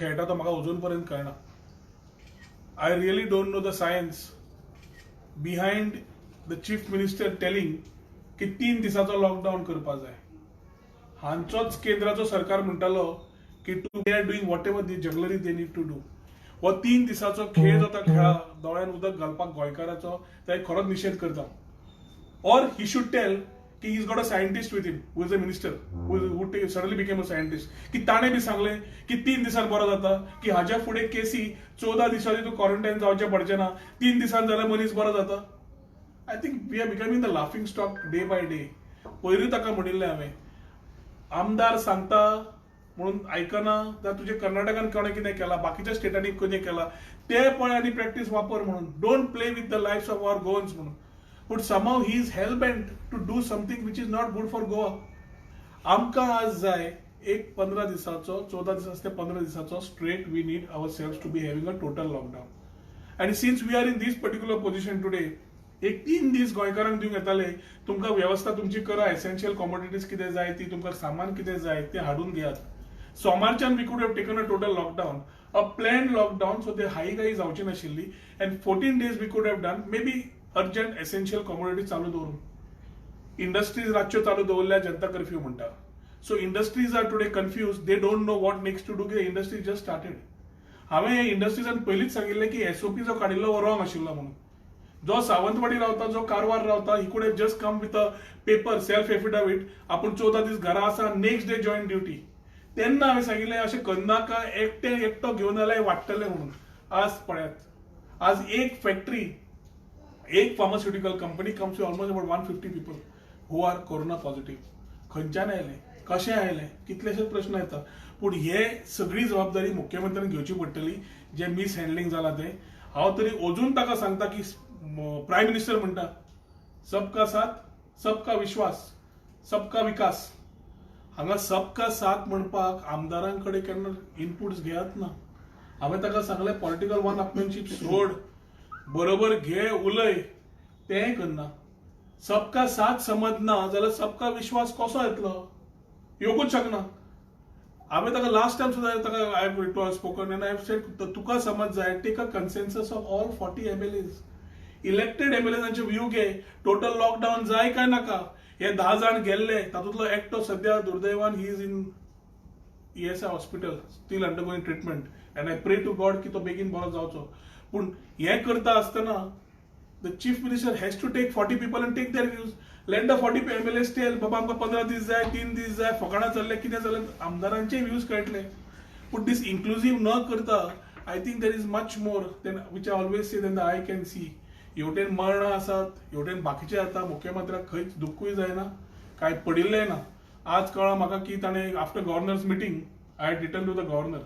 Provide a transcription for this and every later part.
खेळटा तो म्हाका अजून पर्यंत कळना. I really don't know the science behind the chief minister telling की 3 दिसाचो लॉकडाऊन करपा जाय. हांचोच केंद्राचो सरकार म्हणटालो की they are doing whatever the jugglery they need to do. हो 3 दिसाचो खेळ जो खेळा दोळ्यान उदक घालपाक गोंयकाराचो ते खरोच निषेध करता. और ही शुड टेल की he is got a scientist with him who is a minister who suddenly became a scientist की ताणे बी सांगले की 3 दिसान बरो जाता की हाज्या फुडें केसी 14 दिसांनी तूं क्वॉरंटाईन जावचें पडचें ना 3 दिसान जाल्यार मनीस बरो जाता. I think we are becoming the laughing stock day by day. पयलीं ताका म्हणिल्लें हांवें आमदार सांगता म्हणून आयकना जाल्यार तुजे कर्नाटकान कोणें कितें केलां बाकीच्या स्टेटांनी कितें केलां ते पळय आनी प्रॅक्टीस वापर म्हणून don't play with the lives of our Goans म्हणून. But somehow he is hell bent to do something which is not good for Goa. आमकां आज जाय एक 15 दिसाचो 14 दिसाचो ते 15 दिसाचो straight we need ourselves to be having a total lockdown. आणि since we are in this particular position today एक 3 दीस गोंयकारांक दिवंक येताले तुमकां वेवस्था तुमची करा एसेन्शियल कॉमोडिटीज कितें जाय ती तुमकां सामान कितें जाय ते हाडून घेयात. सोमारच्यान we could have taken a total lockdown a planned lockdown so ते हाई गाई जावची नाशिल्ली and 14 days we could have done maybe urgent essential commodities चालू दवरून. इंडस्ट्रीज रातच्यो चालू दवरल्या जनता कर्फ्यू म्हणटा. So industries are today confuse they don't know what next to do की इंडस्ट्रीज जस्ट स्टार्टेड. हांवें इंडस्ट्रीजान पयलींच सांगिल्लें की एसओपी जो काडिल्लो हो रॉंग आशिल्लो म्हणून. जो सावंतवाडी रावता जो कारवार रावता he could have just come with a paper self affidavit आपूण 14 दीस घरा आसा नेक्स्ट डे जॉईन ड्युटी. तेन्ना हांवें सांगिल्लें अशें करनाका एकटो घेवन आल्यार वाडटलें म्हणून. आज पळयात आज एक फॅक्टरी एक pharmaceutical company comes to almost about 150 people who are corona positive. खंयच्यान आयले कशें आयले कितलेशेच प्रश्न येतात. पूण हे सगळी जबाबदारी मुख्यमंत्र्यान घेवची पडटली जे मिस हँडलिंग जालां ते. हांव तरी अजून ताका सांगता की प्रायम मिनिस्टर म्हणटा सबका साथ सबका विश्वास सबका विकास. हांगा सबका साथ म्हणपाक आमदारांकडे केन्ना इनपुट्स घेयात ना. हांवें ताका सांगलें पॉलिटिकल वन अपमॅनशीप सोड बरोबर घे उलय तेंय करना. सबका साथ समजना जाल्यार सबका विश्वास कसो येतलो येवंकूच शकना. हांवें ताका लास्ट टायम सुद्दां ताका I have spoken and I have said तुका समज जाय take a consensus of all 40 MLAs. Elected एमएलएजांचे व्यू घे टोटल लॉकडाऊन जाय काय नाका. हे 10 जाण गेल्ले तातूंतलो एकटो सध्या दुर्दैवान he is in ESI hospital still undergoing treatment and I pray to God की तो बेगीन बरो जावचो. पूण हे करता आसतना the chief minister has to take 40 people and take their views. Let the 40 MLAs tell बाबा आमकां 15 दीस जाय 3 दीस जाय फकाणां चल्ले कितें जालें आमदारांचे व्ह्यूज कळटले. पूण दीस इन्क्लुझिव्ह न करता I think there is much more than which I always say than the I can see. हेवटेन मरणां आसात हेवटेन बाकीचे जाता मुख्यमंत्र्याक खंयच दुख्खूय जायना काय पडिल्लें ना. आज कळ्ळां म्हाका की ताणें after governor's meeting I had written to the governor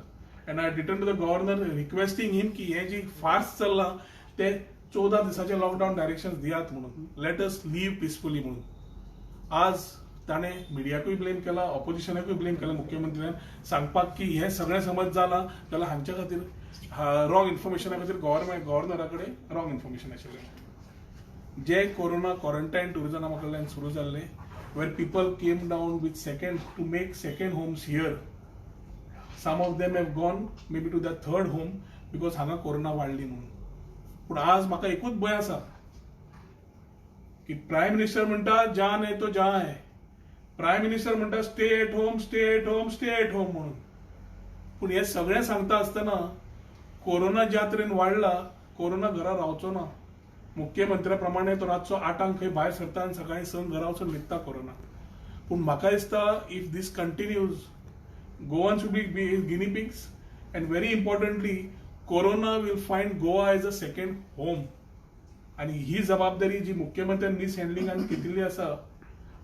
and I had written to the governor requesting him की हे जी फार्स चल्लां ते 14 दिसाचे लॉकडाऊन डायरेक्शन्स दियात म्हणून लेट अस लीव पिसफुली म्हणून. आज ताणें मिडियाकूय ब्लेम केला ऑपोजिशनाकूय ब्लेम केला मुख्यमंत्र्यान सांगपाक की हे सगळें समज जालां जाल्यार हांच्या खातीर रॉंग इन्फॉर्मेशना खातीर गव्हर्नरा कडेन रॉंग इन्फॉर्मेशन आशिल्लें. जे कोरोना क्वॉरंटायन टुरिझमा कडल्यान सुरू जाल्ले where people came down with second to make second homes here. Some of them have gone maybe to the third home because हांगा कोरोना वाडली म्हणून. पूण आज म्हाका एकूच भंय आसा की प्रायम मिनिस्टर म्हणटा जान है तो जहां है. प्रायम मिनिस्टर म्हणटा stay at home stay at home stay at home म्हणून. पूण हे सगळें सांगता आसतना कोरोना ज्या तरेन वाडला कोरोना घरा रावचो ना. मुख्यमंत्र्या प्रमाणे तो रातचो 8 खंय भायर सरता आनी सकाळीं 6 घरा वचून न्हिदता कोरोना. पूण म्हाका दिसता if this continues Goans will be guinea pigs and very importantly corona will find Goa as a second home. आनी ही जबाबदारी जी मुख्यमंत्र्यान मिस हँडलिंगान घेतिल्ली आसा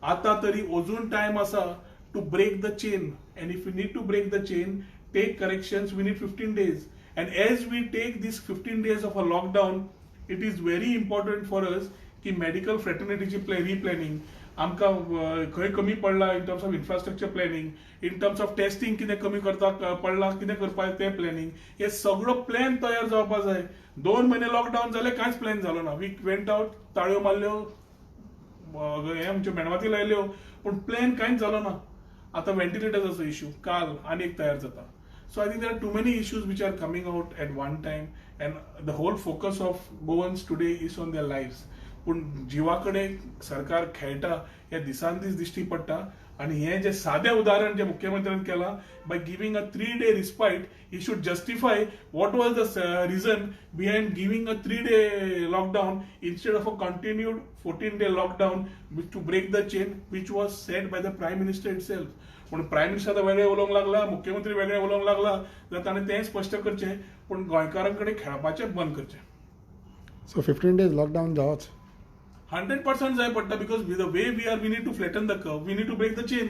आतां तरी अजून टायम आसा to break the chain and if you need to break the chain take corrections we need 15 days. And as we take these 15 days of a lockdown, it is very important for us की medical fraternity replanning आमकां खंय कमी पडला in terms of infrastructure planning, in terms of testing कितें कमी करता पडला कितें करपाक तें प्लॅनिंग हे सगळो प्लॅन तयार जावपाक जाय. 2 म्हयने लॉकडाऊन जाले कांयच प्लॅन जालो ना. वी वेंट आउट ताळयो मारल्यो हे आमच्यो मेणवाती लायल्यो पूण प्लॅन कांयच जालो ना. आतां व्हेंटिलेटर्साचो इश्यू काल आनी एक तयार जाता. So I think there are too many issues which are coming out at one time, and the whole focus of Goans today is on their lives. पण जीवाकडे सरकार खेळटा हे दिसान दीस दिश्टी पडटा आणि हे जे साधे उदाहरण जे मुख्यमंत्र्यांनी केला by giving a 3-day respite he should justify what was the reason behind giving a 3-day lockdown instead of a continued 14-day lockdown to break the chain which was set by the prime minister itself. पण prime minister आता वेगळे उलोवंक लागला, मुख्यमंत्री वेगळे उलोवंक लागला, जाल्यार ताणें तें स्पश्ट करचें पण गोंयकारांकडे खेळपाचें बंद करचें. सो 15 days लॉकडाऊन जावच 100% जाय पडटा because with the way we need to flatten the curve, we need to break the chain.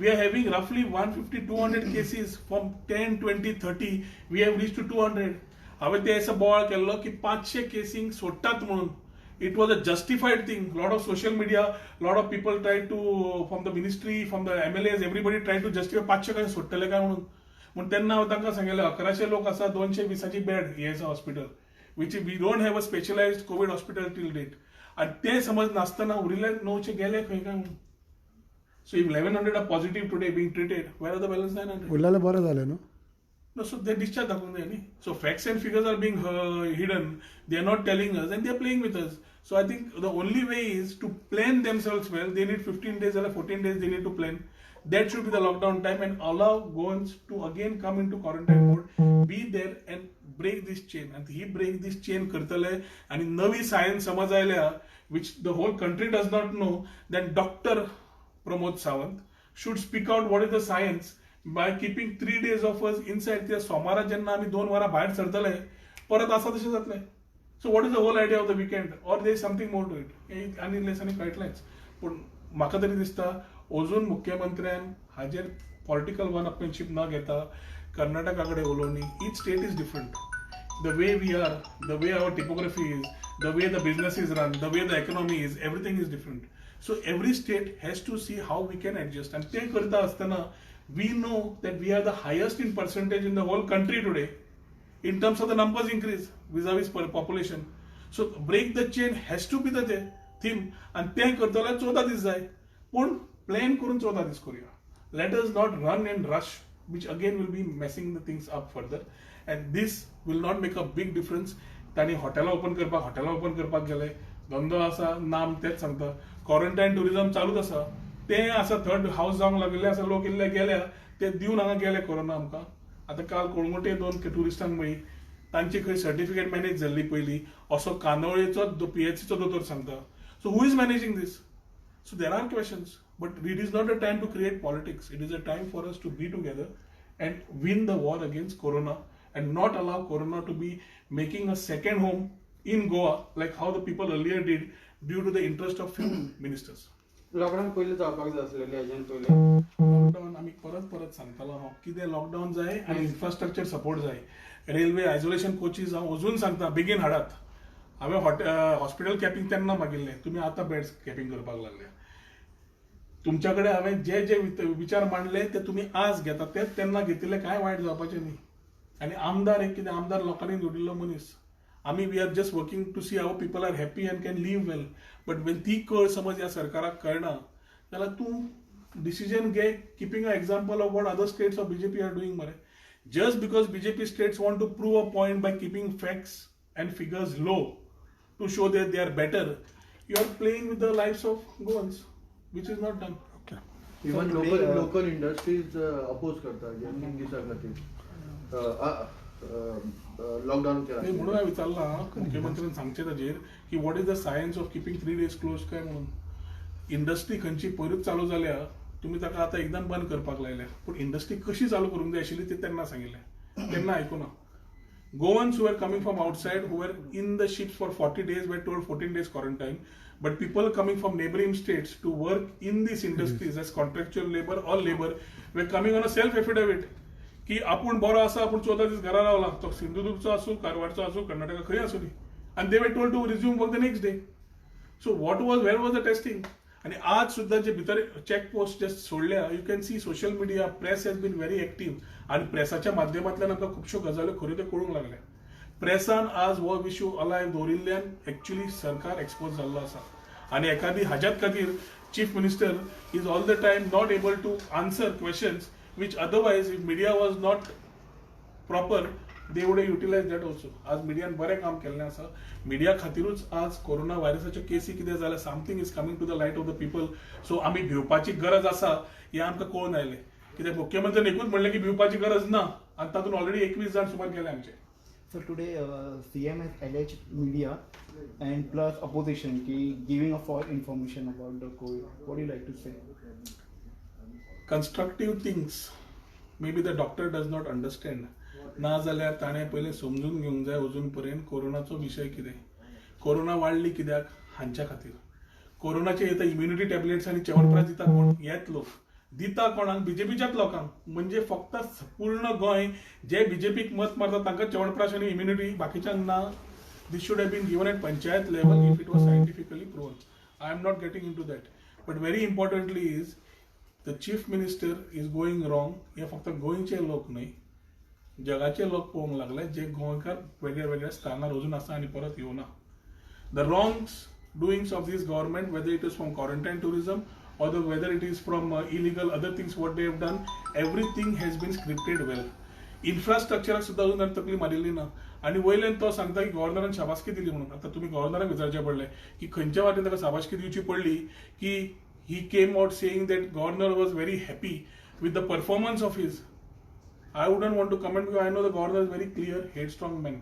We are having roughly 150-200 cases from 10, 20, 30. We have reached to 200. हांवें ते असं बोवाळ केल्लो की 500 केसींक सोडटात म्हणून. It was a justified thing. Lot of social media, lot of people tried to, from the ministry, from the MLAs, everybody tried to justify 500 काय सोडटले काय म्हणून. म्हणून तेन्ना हांवें तांकां सांगलेलें 1100 लोक आसा 220 बेड हे आसा hospital which we don't have a specialized COVID hospital till date. आणि ते समज नासतना उरिल्ले 900 गेले खंय काय म्हणून. So 1100 are positive today being treated, where are the balance 900? उरलेले बरें जालें न्हू. No, so they discharge दाखवूंक जाय न्ही. So facts and figures are being hidden. They are not telling us and they are playing with us. So I think the only way is to plan themselves well. They need 15 days or 14 days they need to plan. That should be the lockdown time and allow Goans to again come into quarantine mode, be there and break this chain. And he break this chain करतले आणि नवी science समज आयल्या which the whole country does not know, then Dr. Pramod Sawant should speak out what is the science by keeping 3 days of us inside. त्या सोमारा जेन्ना आम्ही 2 वरां भायर सरतले परत आसा तशें जातलें. So what is the whole idea of the weekend और there is something more to it आनी लेस आनी कळटलेंच. पूण म्हाका तरी दिसता अजून मुख्यमंत्र्यान हाजेर पॉलिटिकल वन अपमेनशीप न घेता कर्नाटका कडेन उलोवनी. Each state is different. The way we are, the way our typography is, the way the business is run, the way the economy is, everything is different. So every state has to see how we can adjust. And te karta astana, we know that we are the highest in percentage in the whole country today in terms of the numbers increase vis-a-vis population. So break the chain has to be the theme. And te kartala 14 दीस जाय. पण plan करून 14 दीस करूया. Let us not run and rush, which again will be messing the things up further. And this will not make a big difference. तांणी हॉटेलां open करपाक गेले. धंदो आसा नाम तेच सांगता. क्वारंटायन टुरिझम चालूच आसा. तें आसा थर्ड हाऊस जावंक लागले आसा. लोक इल्ले गेल्या ते दिवन हांगा गेले कोरोना आमकां. आतां काल कोळंगुटे 2 टुरिस्टांक मेळ्ळी. तांची खंय सर्टिफिकेट मॅनेज जाल्ली पयलीं असो कांदोळेचो PHCचो दोतोर सांगता. So who is managing this? So there are questions, but it is not a time to create politics. It is a time for us to be together and win the war against Corona and not allow Corona to be making a second home in Goa like how the people earlier did due to the interest of few ministers. Lockdown पहिले जावपाक जाय आसलेलें हेजेन पहिले. Lockdown आमी परत सांगतालो हांव कितें लॉकडाऊन जाय आनी इन्फ्रास्ट्रक्चर सपोर्ट जाय. रेल्वे आयसोलेशन कोचीस हांव अजून सांगता बेगीन हाडात. हांवें हॉस्पिटल कॅपिंग तेन्ना मागिल्लें, तुमी आतां बेड्स कॅपिंग करपाक लागले. तुमच्याकडे हांवें जे विचार मांडले ते तुम्ही आज घेता तेच तेन्ना घेतिल्ले काय वायट जावपाचें न्ही. आनी आमदार एक कितें आमदार लोकांनी निवडिल्लो मनीस. आमी we are just working to see how people are happy and can live well. But when ती कळ समज ह्या सरकाराक कळना जाल्यार तूं डिसिजन घे keeping a example of what other states of BJP are doing मरे. Just because BJP states want to prove a point by keeping facts and figures low to show that they are better, you are playing with the lives of Goans, which is not done. Okay. Even local industries oppose करता जे दिसा खातीर lockdown केला. म्हणून हांवें विचारला मुख्यमंत्र्यान सांगचें ताजेर की what is the science of keeping 3 days close काय म्हणून. इंडस्ट्री खंयची पयरूच चालू जाल्या तुमी ताका आतां एकदम बंद करपाक लायल्या. पूण इंडस्ट्री कशी चालू करूंक जाय आशिल्ली ते तेन्ना सांगिल्लें, तेन्ना आयकुना. Goans who were coming from outside, who were in the ships for 40 days, were told 14 days quarantine. But people coming from neighboring states to work in these industries as contractual labor or labor were coming on a self-affidavit. की आपूण बरो आसा, आपूण 14 दीस घरा रावला. तो सिंधुदुर्गचो आसूं, कारवारचो आसूं, कर्नाटका खंय आसूं दी. And they were told to resume work the next day. So where was the testing? आणि आज सुद्धा जे भितर चेक पोस्ट जे सोडल्या, you can see social media press has been very active आणि प्रेसाच्या माध्यमांतल्यान आमकां खुबश्यो गजाल्यो खऱ्यो त्यो कळूंक लागल्या. प्रेसान आज हो इश्यू अलायव दवरिल्ल्यान एक्च्युअली सरकार एक्सपोज जाल्लो आसा. आणि एखादी हाज्यात खातीर chief minister is all the time not able to answer questions which otherwise if media was not proper they would utilise that also. आज मिडियान बरें काम केल्लें आसा. मिडिया खातीरूच आज कोरोना व्हायरसाच्यो केसी कितें जाल्यार something is coming to the light of the people. So आमी भिवपाची गरज आसा हें आमकां कळून आयलें. कित्याक मुख्यमंत्र्यान एकूच म्हणलें की भिवपाची गरज ना आनी तातूंत ऑलरेडी 21 जाण सुमार गेले आमचे. So today, CM has alleged media and plus opposition ki giving a false information about the COVID. What do you like to say? Constructive things. Maybe the doctor does not understand. ना जाल्यार ताणें पयलें समजून घेवंक जाय अजून पर्यंत कोरोनाचो विशय कितें. कोरोना वाडली कित्याक हांच्या खातीर. कोरोनाचे येता इम्युनिटी टॅबलेट्स आनी च्यवनप्राश दिता कोण? हेच लोक. दिता कोणाक? बीजेपीच्याच लोकांक. म्हणजे फक्त पूर्ण गोंय जे बीजेपीक मत मारता तांकां च्यवनप्राश आनी इम्युनिटी, बाकीच्यांक ना. This should have been given at panchayat level if it was scientifically proven. I am not getting in to that. But very importantly is the chief minister is going wrong. हे फक्त गोंयचे लोक न्हय, जगाचे लोक पळोवंक लागले जे गोंयकार वेगळ्या वेगळ्या स्थानार अजून आसा आनी परत येवना. The wrongs doings of this government, whether it is from quarantine tourism or whether it is from illegal other things what they have done, everything has been scripted well. इन्फ्रास्ट्रक्चराक सुद्धा अजून तकली मारिल्ली ना. आणि वयल्यान तो सांगता की गव्हर्नरान शाबासकी दिली म्हणून. आता तुम्ही गव्हर्नराक विचारचे पडले की खंयच्या वाटेन ताका शाबासकी दिवची पडली की ही came out saying that governor was very happy with the performance of his. I wouldn't want to comment because I know the governor is very clear head strong man.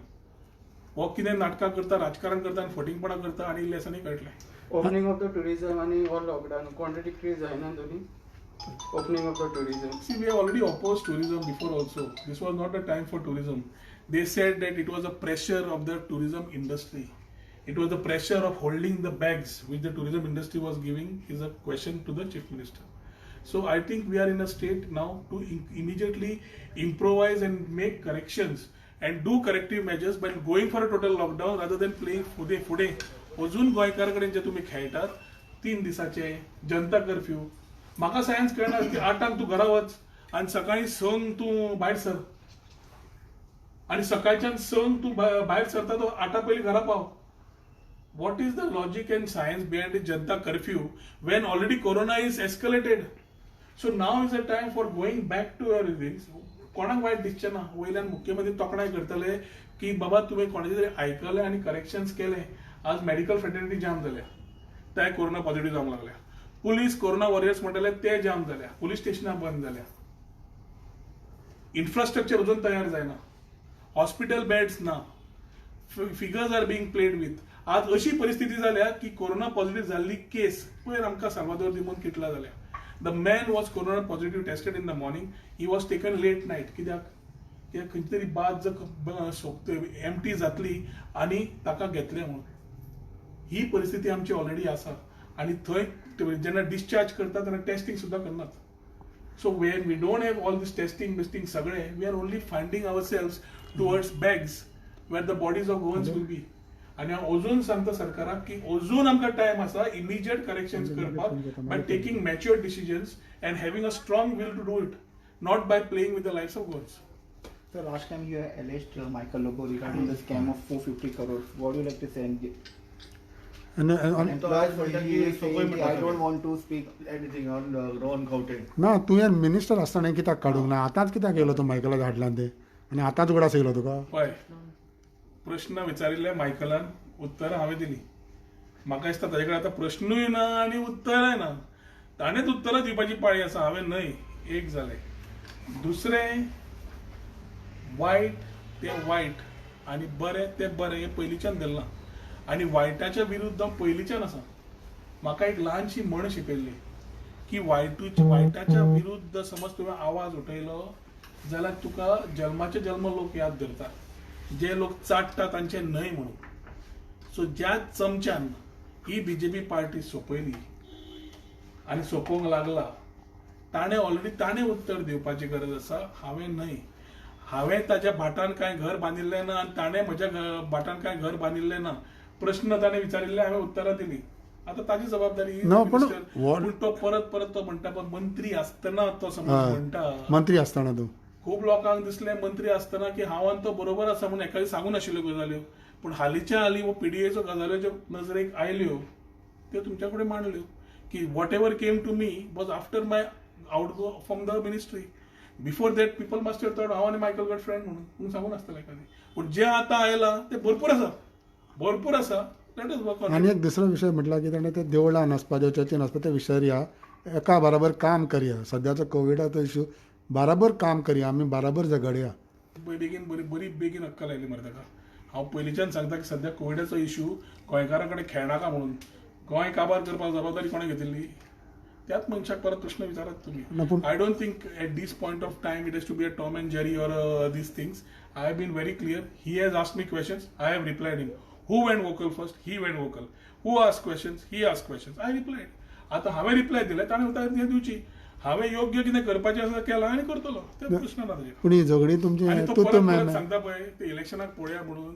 हो कितें नाटकां करता, राजकारण करता आनी फटींगपणां करता आनी इल्लेसांनी कळटलें. ओपनिंग ऑफ द टुरिझम आणि ऑल लॉकडाऊन कॉन्ट्रडिक्टरी जायना दोन्ही. Opening of the tourism. See, we have already opposed tourism before also. This was not a time for tourism. They said that it was a pressure of the tourism industry. It was the pressure of holding the bags which the tourism industry was giving is a question to the chief minister. So I think we are in a state now to immediately improvise and make corrections and do corrective measures by going for a total lockdown rather than playing फुडें अजून गोंयकार कडेन जे तुम्ही खेळटात 3 दिसाचे जनता curfew. म्हाका science कळना की 8 तूं घरा वच आनी सकाळी 6 तूं भायर सर आनी सकाळच्यान 6 तूं भायर सरता तो 8 पयलीं घरा पाव. What is the logic and science behind the Janta curfew when already Corona is escalated? So now is the time for going back to your things. कोणाक वायट दिसचें ना. वयल्यान मुख्यमंत्री तोखणाय करतले की बाबा तुवें कोणाचे तरी आयकले आनी करेक्शन्स केले. आज मेडिकल फ्रेटर्निटी जाम जाल्या, ते कोरोना पॉझिटिव्ह जावंक लागल्या. पुलीस कोरोना वॉरियर्स म्हणटाले ते जाम जाल्या, पुलीस स्टेशनां बंद जाल्या. इन्फ्रास्ट्रक्चर अजून तयार जायना, हॉस्पिटल बेड्स ना, figures are being played with. आज अशी परिस्थिती जाल्या की कोरोना पॉझिटिव्ह जाल्ली केस पयर आमकां साल्वादोर दिमोन कितला जाल्या. The man was corona positive tested in the morning. He was taken late night. कित्याक खंयची तरी बाज एम्प्टी जातली आनी ताका घेतले म्हणून. ही परिस्थिती आमची ऑलरेडी आसा आनी थंय जेन्ना डिस्चार्ज करता तेन्ना टेस्टिंग सुद्दां करनात. So when we don't have all this testing बिस्टिंग सगळे we are only finding ourselves towards bags where the bodies of Goans will be. आनी हांव अजून सांगता सरकाराक की अजून आमकां टायम आसा इमिजिएट करेक्शन्स करपाक by taking mature decisions and having a strong will to do it, not by playing with the lives of Goans. So last time you alleged Michael Lobo regarding the scam of 450 crores. What do you like to say? And तो आज म्हणटा की he is saying सगळे that I don't want to speak anything on Rohan Khaunte. ना तुवें minister आसतना कित्याक काडूंक ना? आतांच कित्याक येयलो तो मायकला धाडल्यान ते आनी आतांच उगडास येयलो तुका? पळय, प्रश्न विचारिल्ले मायकलान, उत्तरां हांवें दिलीं. म्हाका दिसता ताजे कडेन आतां प्रश्नूय ना आनी उत्तराय ना. ताणेंच उत्तरां दिवपाची पाळी आसा, हांवें न्हय. एक जालें. दुसरें, वायट ते वायट आनी बरें ते बरें हें पयलींच्यान धरलां आनी वायटाच्या विरुद्ध पयलींच्यान आसा. म्हाका एक ल्हानशी म्हण शिकयल्ली की वायटाच्या विरुद्ध समज तुवें आवाज उठयलो जाल्यार तुका जल्माचे जल्म लोक याद धरता, जे लोक चाटता तांचे न्हय म्हणून. सो ज्या चमच्यान ही बीजेपी पार्टी सोंपयली आनी सोंपोवंक लागला ताणें उत्तर दिवपाची गरज आसा. हांवें न्हय. हांवें ताच्या भाटान कांय घर बांदिल्लें ना आनी ताणें म्हज्या भाटान कांय घर बांदिल्लें ना. प्रश्न ताणें विचारिल्ले, हांवें उत्तरां दिलीं. आतां ताची जबाबदारी. पूण तो परत तो म्हणटा पण मंत्री आसतना तो समज म्हणटा, मंत्री आसतना तूं खूब लोकांक दिसलें मंत्री आसतना की हांव आनी तो बरोबर आसा म्हणून एकादी सांगून नाशिल्ल्यो गजाल्यो. पूण हालींच्या हालीं वो पीडीएच्यो गजाल्यो ज्यो नजरेक आयल्यो त्यो तुमच्या कडेन मांडल्यो की whatever came to me was after my outgo from the ministry. Before that people must have thought हांव आनी मायकल गट फ्रेंड म्हणून सांगून आसतलें एखादी पूण जे आतां आयलां ते भरपूर आसा लेट अस वर्क ऑन आनी एक दुसरो विशय म्हटला की ताणें ते देवळान वचपाचें चर्चीन वचपाचें विसरया एका बराबर काम करया सद्याचो कोविडाचो इश्यू बराबर काम करया आमी बराबर झगडया बरी बेगीन अक्कल आयली मरे ताका हांव पयलींच्यान सांगता की सद्या कोविडाचो इश्यू गोंयकारां कडेन खेळनाका म्हणून गोंय काबार करपाक जबाबदारी कोणें घेतिल्ली त्याच मनशाक परत प्रश्न विचारात ना तुम्ही पूण- I don't think at this point of time it has to be a Tom and Jerry or these things I have been very clear he has asked me questions I have replied him who went vocal first he went vocal who ask questions he ask questions I replied आतां हांवें reply दिले ताणें उतर दिवची हांवें योग्य कितें करपाचें आसा केलां आनी करतलो ते प्रश्न ना ताजेर पूण ही झगडी तुमची आणि तो तूं परत मेळना सांगता पळय ते इलेक्शनाक पळोवया म्हणून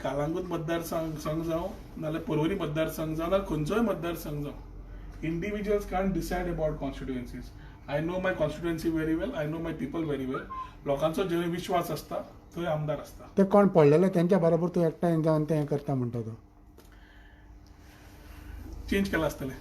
कालांगूट मतदारसंघ जावं नाल्यार पर्वरी मतदारसंघ जावं नाल्यार खंयचोय मतदारसंघ जावं individuals can't decide about constituencies I know my constituency very well I know my people very well लोकांचो जे विश्वास आसता थंय आमदार आसता ते कोण पडलेले त्यांच्या बरोबर तूं एकठांय जावन तें करता म्हणटा तो चेंज केला आसतलें